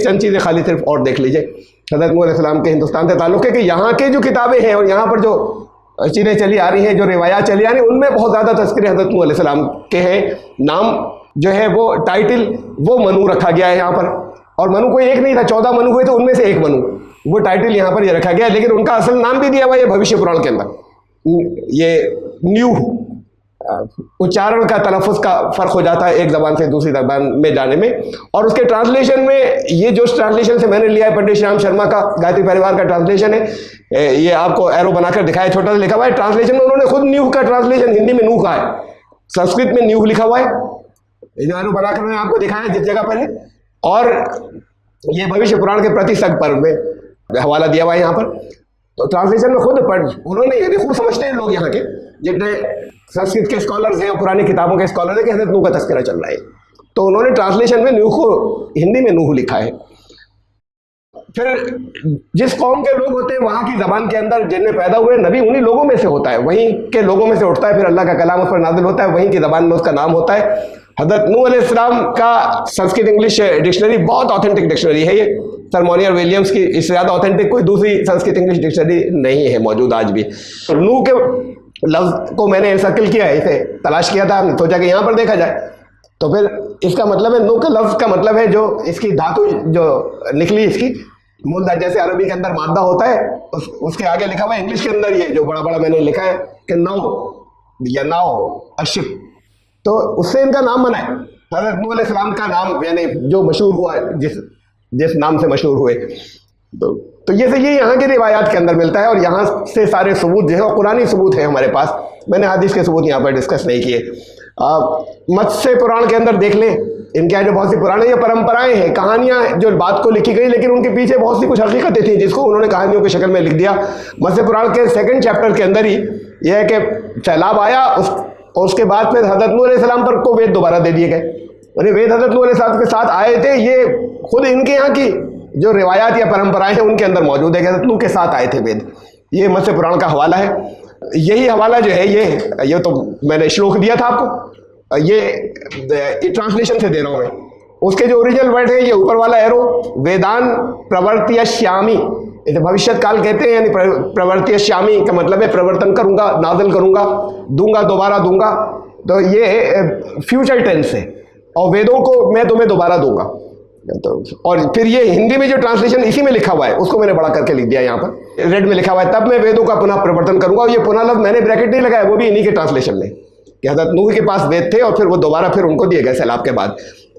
चंद चीज़ें खाली सिर्फ और देख लीजिए हज़रत नूह अलैहिस्सलाम के हिंदुस्तान से ताल्लुक़ है कि यहाँ के जो किताबें हैं और यहाँ पर जो चीज़ें चली आ रही हैं, जो रिवायात चली आ रही हैं, उनमें बहुत ज़्यादा तज़किरे हज़रत नूह अलैहिस्सलाम के हैं। नाम जो है वो टाइटल वो मनु रखा गया है यहाँ पर, और मनु कोई एक नहीं था, 14 मनु हुए थे, उनमें से एक मनु, वो टाइटल यहाँ पर ये रखा गया है। लेकिन उनका असल नाम भी दिया हुआ है भविष्य पुराण के अंदर। ये न्यू उच्चारण का तलफ़ुज़ का फ़र्क हो जाता है एक ज़बान से दूसरी ज़बान में जाने में, और उसके ट्रांसलेशन में ये जो ट्रांसलेशन से मैंने लिया है पंडित श्याम शर्मा का गायत्री परिवार का ट्रांसलेशन है, ये आपको एरो बनाकर दिखाया, छोटा सा लिखा हुआ है। ट्रांसलेशन में उन्होंने खुद न्यू का ट्रांसलेशन हिंदी में नूह का है, संस्कृत में न्यू लिखा हुआ है, ये जो एरो बनाकर मैंने आपको दिखाया जिस जगह पर है। और ये भविष्य पुराण के प्रतिशत पर्व में हवाला दिया हुआ है यहाँ पर। तो ट्रांसलेशन में खुद पढ़ उन्होंने ये खूब समझते हैं लोग यहाँ के जितने संस्कृत के स्कॉलर्स हैं और पुरानी किताबों के स्कॉलर हैं कि हज़रत नूह का तज़किरा चल रहा है, तो उन्होंने ट्रांसलेशन में नूह को हिंदी में नूह लिखा है। फिर जिस कौम के लोग होते हैं वहाँ की ज़बान के अंदर जिनमें पैदा हुए नबी उन्हीं लोगों में से होता है, वहीं के लोगों में से उठता है, फिर अल्लाह का कलाम उस पर नाज़िल होता है, वहीं की ज़बान में उसका नाम होता है। हज़रत नूह अलैहिस्सलाम का संस्कृत इंग्लिश डिक्शनरी बहुत ऑथेंटिक डिक्शनरी है, ये सर मोनियर विलियम्स की इससे ज़्यादा ऑथेंटिक कोई दूसरी संस्कृत इंग्लिश डिक्शनरी नहीं है मौजूद आज भी। नूह के लफ्ज़ को मैंने सर्किल किया है, इसे तलाश किया था, हमने सोचा कि यहाँ पर देखा जाए, तो फिर इसका मतलब है नूह के लफ्ज़ का मतलब है जो इसकी धातु जो निकली इसकी मूल, जैसे अरबी के अंदर मादा होता है उसके आगे लिखा हुआ है इंग्लिश के अंदर ये जो बड़ा बड़ा मैंने लिखा है कि नाव या नाव अशिप, तो उससे इनका नाम बना है। हज़रत नूह अलैहिस्सलाम का नाम यानी जो मशहूर हुआ है, जिस नाम से मशहूर हुए, तो ये यहाँ के रिवायात के अंदर मिलता है। और यहाँ से सारे सबूत जो है कुरानी सबूत है हमारे पास, मैंने हदीस के सबूत यहाँ पर डिस्कस नहीं किए। मत्स्य पुराण के अंदर देख लें, इनके यहाँ जो बहुत सी पुराने ये परंपराएं हैं, कहानियाँ जो बात को लिखी गई, लेकिन उनके पीछे बहुत सी कुछ हकीकतें थी जिसको उन्होंने कहानियों की शक्ल में लिख दिया। मत्स्य पुराण के 2nd चैप्टर के अंदर ही यह है कि सैलाब आया, उसके बाद फिर हज़रत नूह अलैहिस्सलाम पर को वेद दोबारा दे दिए गए, और वेद हज़रत नूह अलैहिस्सलाम के साथ आए थे। ये खुद इनके यहाँ की जो रिवायात या परंपराएं हैं उनके अंदर मौजूद है कि हज़रत नूह के साथ आए थे वेद। ये मत्स्य पुराण का हवाला है। यही हवाला जो है ये तो मैंने श्लोक दिया था आपको, ये ट्रांसलेशन से दे रहा हूँ मैं। उसके जो ओरिजिनल वर्ड है ये ऊपर वाला एरो, वेदान प्रवर्तयिष्यामि, इसे भविष्य काल कहते हैं, यानी प्रवर्तयिष्यामि का मतलब है प्रवर्तन करूंगा, नाज़िल करूंगा, दूंगा, दोबारा दूंगा। तो ये फ्यूचर टेंस है, और वेदों को मैं तुम्हें दोबारा दूंगा। तो और फिर ये हिंदी में जो ट्रांसलेशन इसी में लिखा हुआ है उसको मैंने बड़ा करके लिख दिया यहाँ पर, रेड में लिखा हुआ है, तब मैं वेदों का पुनः प्रवर्तन करूंगा। और ये पुनः लफ्ज़ मैंने ब्रैकेट नहीं लगाया, वो भी इन्हीं के ट्रांसलेशन में कि हज़रत नूह के पास वेद थे और फिर वो दोबारा फिर उनको दिए गए सैलाब के बाद।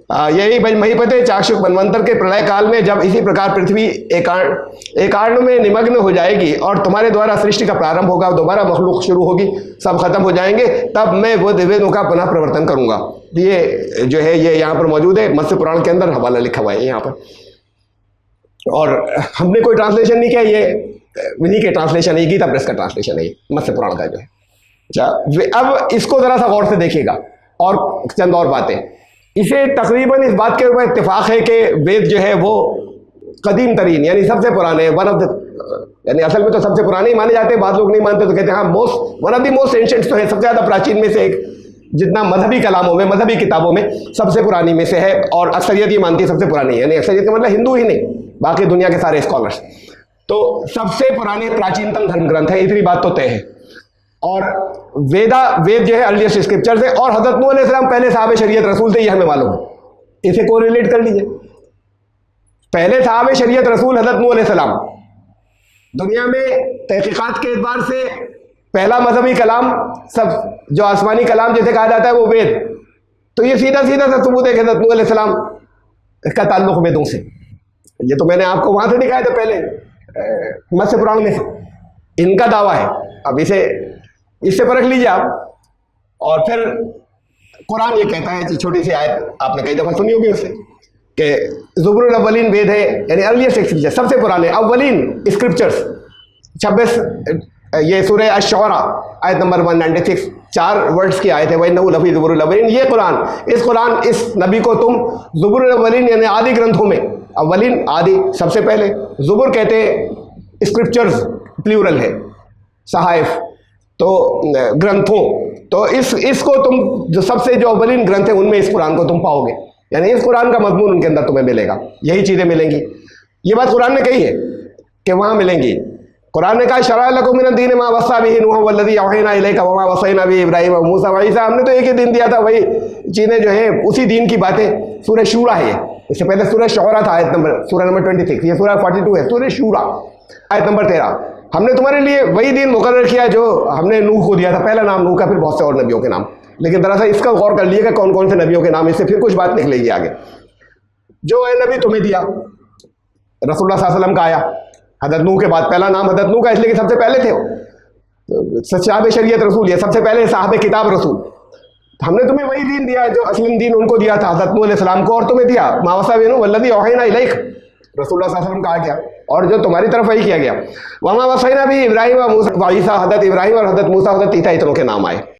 यही महिपते चाक्षुष मनवंतर के प्रलय काल में जब इसी प्रकार पृथ्वी एकार्ण में निमग्न हो जाएगी और तुम्हारे द्वारा सृष्टि का प्रारंभ होगा, दोबारा मखलूक शुरू होगी, सब खत्म हो जाएंगे, तब मैं वो वेदों का पुनः प्रवर्तन करूंगा। ये जो है ये यहाँ पर मौजूद है, मत्स्य पुराण के अंदर हवाला लिखा हुआ है यहाँ पर। और हमने कोई ट्रांसलेशन नहीं किया, ये इन्हीं के ट्रांसलेशन है, गीता प्रेस का ट्रांसलेशन है मत्स्य पुराण का जो है। अच्छा, अब इसको जरा सा गौर से देखिएगा और चंद और बातें। इसे तकरीबन इस बात के ऊपर इत्तेफाक है कि वेद जो है वो कदीम तरीन यानी सबसे पुराने, वन ऑफ द, यानी असल में तो सबसे पुराने ही माने जाते हैं, बाद लोग नहीं मानते तो कहते हैं हाँ one of the most ancient तो है, सबसे ज़्यादा प्राचीन में से एक, जितना मजहबी कलामों में, मजहबी किताबों में सबसे पुरानी में से है। और अक्सरियत ये मानती है सबसे पुरानी है, यानी अक्सरियत का मतलब हिंदू ही नहीं, बाकी दुनिया के सारे स्कॉलर्स। तो सबसे पुराने प्राचीनतम धर्म ग्रंथ है, इतनी बात तो तय है। और वेद जो है अर्लीस्ट स्क्रिप्चर्स है। और हज़रत नूह अलैहिस्सलाम पहले साहब शरीयत रसूल थे, ये हमें मालूम है, इसे को रिलेट कर लीजिए। पहले साहब शरीयत रसूल हज़रत नूह अलैहिस्सलाम, दुनिया में तहकीकात के एतबार से पहला मजहबी कलाम, सब जो आसमानी कलाम जैसे कहा जाता है वो वेद। तो ये सीधा सीधा सा सबूत है कि हज़रत नूह अलैहिस्सलाम का ताल्लुक वेदों से। ये तो मैंने आपको वहां से दिखाया था पहले मत्स्य पुराण में से इनका दावा है। अब इससे परख लीजिए आप। और फिर कुरान ये कहता है, छोटी सी आयत आपने कई दफ़ा सुनी होगी उससे, कि ज़ुबुरुल अव्वलीन वेद है, यानी अर्लीस्ट स्क्रिप्चर, सबसे पुराने अव्वलीन स्क्रिप्चर्स। 26 ये सूरह अश-शुअरा आयत नंबर 196, 4 वर्ड्स की आयत है, वही नऊ लफी ज़ुबुरुल अव्वलीन। ये कुरान इस नबी को तुम ज़ुबुरुल अव्वलीन यानी आदि ग्रंथों में, अव्वलीन आदि सबसे पहले, ज़ुबुर कहते हैं स्क्रिप्चर्स प्लूरल है, सहाइफ तो ग्रंथों, तो इसको तुम जो सबसे जो अव्वलीन ग्रंथ है उनमें इस कुरान को तुम पाओगे। यानी इस कुरान का मजमून उनके अंदर तुम्हें मिलेगा, यही चीज़ें मिलेंगी। ये बात कुरान ने कही है कि वहाँ मिलेंगी। कुरान ने कहा शरअ लकुम मिनद दीन मा वस्सा बिही नूह वल्लज़ी अवहैना इलैका वमा वस्सैना बिही इब्राहीम व मूसा व ईसा। हमने तो एक ही दिन दिया था, वही चीज़ें जो है उसी दीन की बातें। सूरह शूरा है, इससे पहले सूरह शुअरा था, आयत नंबर सूरह नंबर 26, ये सूरह 42 है, सूरह शूरा आयत नंबर 13। हमने तुम्हारे लिए वही दीन मुकर्रर किया जो हमने नूह को दिया था, पहला नाम नूह का, फिर बहुत से और नबियों के नाम। लेकिन दरअसल इसका गौर कर लिएगा कौन कौन से नबियों के नाम, इससे फिर कुछ बात निकलेगी आगे। जो है नबी तुम्हें दिया, रसूलुल्लाह सल्लल्लाहु अलैहि वसल्लम का आया हज़रत नूह के बाद, पहला नाम हज़रत नूह का इसलिए कि सबसे पहले थे वो, साहब शरीयत रसूल, ये सबसे पहले साहब किताब रसूल। हमने तुम्हें वही दीन दिया जो असली दीन उनको दिया था हज़रत नूह अलैहिस्सलाम को, और तुम्हें दिया मा वस्सा बिही वल्लज़ी अवहैना इलैक, रसूलुल्लाह सल्लल्लाहु अलैहि वसल्लम कहा गया, और जो तुम्हारी तरफ वही किया गया। वमा वस्सैना बिही इब्राहीम व मूसा व ईसा, हज़रत इब्राहीम और हज़रत मूसा, हज़रत ईसा, इतनों के नाम आए।